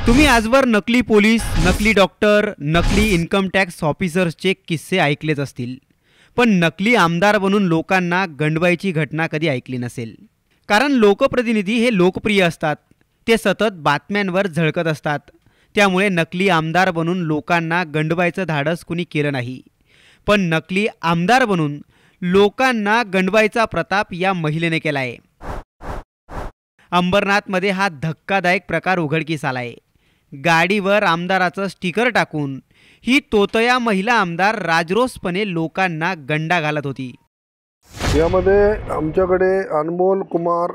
तुम्ही आजवर नकली पोलीस, नकली डॉक्टर, नकली इन्कम टॅक्स ऑफिसर्सचे किस्से ऐकलेच असतील, पण नकली आमदार बनून लोकांना गंडवायची घटना कधी ऐकली नसेल. कारण लोकप्रतिनिधी हे लोकप्रिय असतात, ते सतत बातम्यांवर झळकत असतात. त्यामुळे नकली आमदार बनून लोकांना गंडवायचं धाडस कुणी केलं नाही. पण नकली आमदार बनून लोकांना गंडवायचा प्रताप या महिलेने केलाय. अंबरनाथमध्ये हा धक्कादायक प्रकार उघडकीस आलाय. गाडीवर आमदाराचं स्टिकर टाकून ही तोतया महिला आमदार राजरोसपणे लोकांना गंडा घालत होती. यामध्ये आमच्याकडे अनमोल कुमार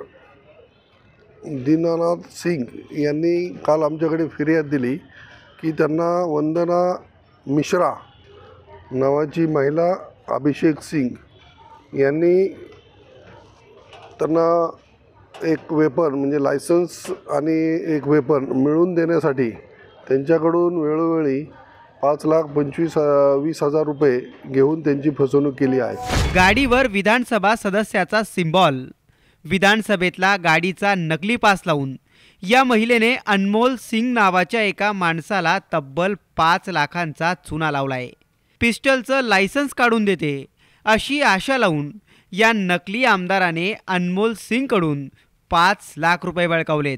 दीनानाथ सिंग यांनी काल आमच्याकडे फिर्याद दिली की त्यांना वंदना मिश्रा नावाची महिला अभिषेक सिंग यांनी त्यांना एक वेपन म्हणजे लायसन्स आणि एक वेपन मिळवून देण्यासाठी त्यांच्याकडून वेळोवेळी 5,25,000 रुपये घेऊन त्यांची फसवणूक केली आहे. गाडीवर विधानसभा सदस्याचा सिम्बॉल, विधानसभेतला गाडीचा नकली पास लावून या महिलेने अनमोल सिंग नावाच्या एका माणसाला तब्बल 5 लाखांचा चुना लावलाय. पिस्टलचं लायसन्स काढून देते अशी आशा लावून या नकली आमदाराने अनमोल सिंगकडून 5 लाख रुपये बळकावलेत.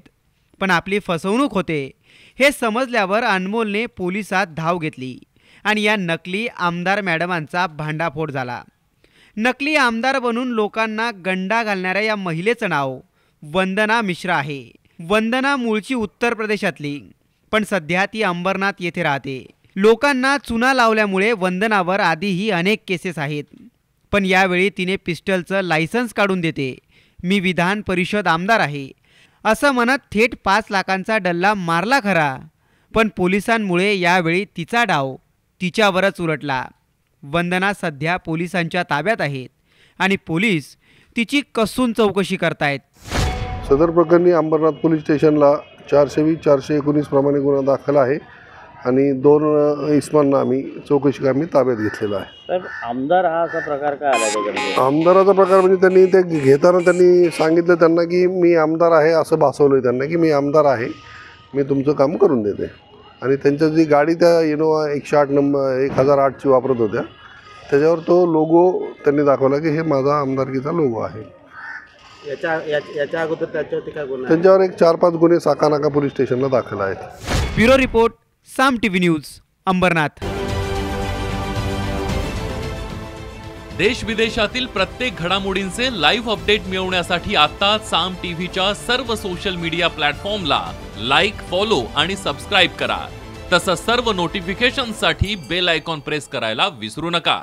पण आपली फसवणूक होते हे समजल्यावर अनमोलने पोलिसात धाव घेतली आणि या नकली आमदार मॅडमांचा भांडाफोड झाला. नकली आमदार बनून लोकांना गंडा घालणाऱ्या या महिलेचं नाव वंदना मिश्रा आहे. वंदना मूळची उत्तर प्रदेशातली, पण सध्या ती अंबरनाथ येथे राहते. लोकांना चुना लावल्यामुळे वंदनावर आधीही अनेक केसेस आहेत. पण यावेळी तिने पिस्टलचं लायसन्स काढून देते, मी विधान परिषद आमदार आहे असं म्हणत थेट 5 लाखांचा डल्ला मारला खरा, पण पोलिसांमुळे यावेळी तिचा डाव तिच्यावरच उलटला. वंदना सध्या पोलिसांच्या ताब्यात आहेत आणि पोलीस तिची कसून चौकशी करतायत. सदर प्रकरणी अंबरनाथ पोलीस स्टेशनला 420-419 प्रमाणे गुन्हा दाखल आहे आणि 2 इसमांना आम्ही चौकशी कामी ताब्यात घेतलेला आहे. तर आमदार हा असा प्रकार काय आला त्याच्यामध्ये? आमदाराचा प्रकार म्हणजे त्यांनी ते घेताना त्यांनी सांगितलं त्यांना की मी आमदार आहे असं भासवलं आहे त्यांना की मी आमदार आहे, मी तुमचं काम करून देते. आणि त्यांच्या जी गाडी त्या इनोवा 108 नंबर 1008ची वापरत होत्या त्याच्यावर तो लोगो त्यांनी दाखवला की हे माझा आमदारकीचा लोगो आहे. याच्या अगोदर त्याच्यावरती काय गुन्हा? त्यांच्यावर एक 4-5 गुन्हे साकानाका पोलीस स्टेशनला दाखल आहेत. ब्युरो रिपोर्ट, साम टीव्ही न्यूज, अंबरनाथ. देश विदेशातील प्रत्येक घडामोडींचे लाईव्ह अपडेट मिळवण्यासाठी आता साम टीव्हीच्या सर्व सोशल मीडिया प्लॅटफॉर्मला लाईक, फॉलो आणि सबस्क्राईब करा. तसंच सर्व नोटिफिकेशनसाठी बेल आयकॉन प्रेस करायला विसरू नका.